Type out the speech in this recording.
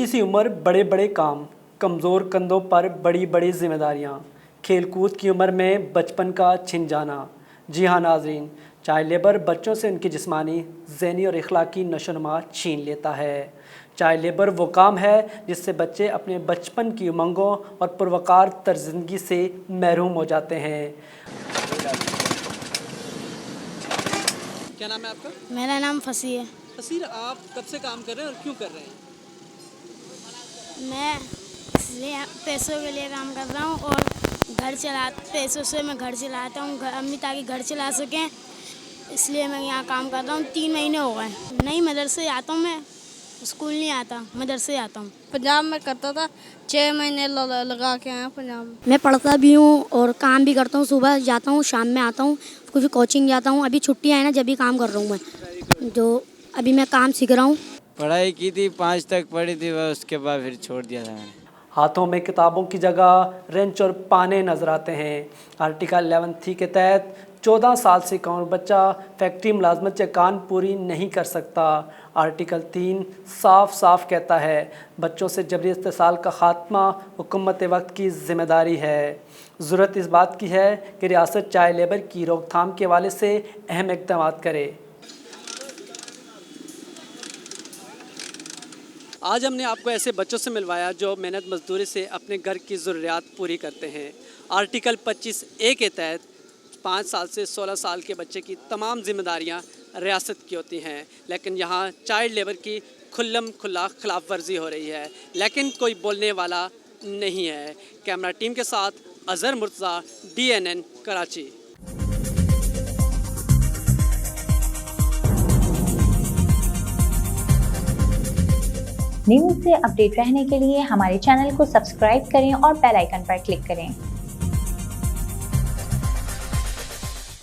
छोटी सी उम्र बड़े बड़े काम, कमज़ोर कंधों पर बड़ी बड़ी जिम्मेदारियां, खेलकूद की उम्र में बचपन का छिन जाना। जी हाँ नाजरीन, चाइल्ड लेबर बच्चों से उनकी जिस्मानी, ज़हनी और इखलाकी नशोनुमा छीन लेता है। चाइल्ड लेबर वो काम है जिससे बच्चे अपने बचपन की उमंगों और पुरवकार तर्ज ज़िंदगी से महरूम हो जाते हैं। क्या नाम है आपका? मेरा नाम फसी है। फसीर, आप कब से काम कर रहे हैं और क्यों कर रहे हैं? मैं इसलिए पैसों के लिए काम कर रहा हूँ और पैसों से मैं घर चलाता हूँ, अम्मी ताकि घर चला सकें, इसलिए मैं यहाँ काम कर रहा हूँ। 3 महीने हो गए। नहीं, मदरसे आता हूँ मैं, स्कूल नहीं आता, मदरसे आता हूँ। पंजाब में करता था, 6 महीने लगा के आया पंजाब में। मैं पढ़ता भी हूँ और काम भी करता हूँ। सुबह जाता हूँ, शाम में आता हूँ, कुछ कोचिंग जाता हूँ। अभी छुट्टियाँ हैं ना, जब भी काम कर रहा हूँ मैं, जो अभी मैं काम सीख रहा हूँ। पढ़ाई की थी, 5 तक पढ़ी थी, वह उसके बाद फिर छोड़ दिया था मैंने। हाथों में किताबों की जगह रेंच और पाने नजर आते हैं। आर्टिकल 11(3) के तहत 14 साल से कम बच्चा फैक्ट्री मुलाजमत या कान पूरी नहीं कर सकता। आर्टिकल 3 साफ साफ कहता है बच्चों से जबरी इस्तेसाल का खात्मा हुकूमत वक्त की जिम्मेदारी है। ज़रूरत इस बात की है कि रियासत चाइल्ड लेबर की रोकथाम के हवाले से अहम इक़दाम करे। आज हमने आपको ऐसे बच्चों से मिलवाया जो मेहनत मजदूरी से अपने घर की ज़रूरियात पूरी करते हैं। आर्टिकल 25(a) के तहत 5 साल से 16 साल के बच्चे की तमाम जिम्मेदारियां रियासत की होती हैं, लेकिन यहाँ चाइल्ड लेबर की खुल्लम खुल्ला खिलाफ वर्जी हो रही है, लेकिन कोई बोलने वाला नहीं है। कैमरा टीम के साथ अज़हर मुर्तज़ा, DNN कराची। न्यूज़ से अपडेट रहने के लिए हमारे चैनल को सब्सक्राइब करें और बेल आइकन पर क्लिक करें।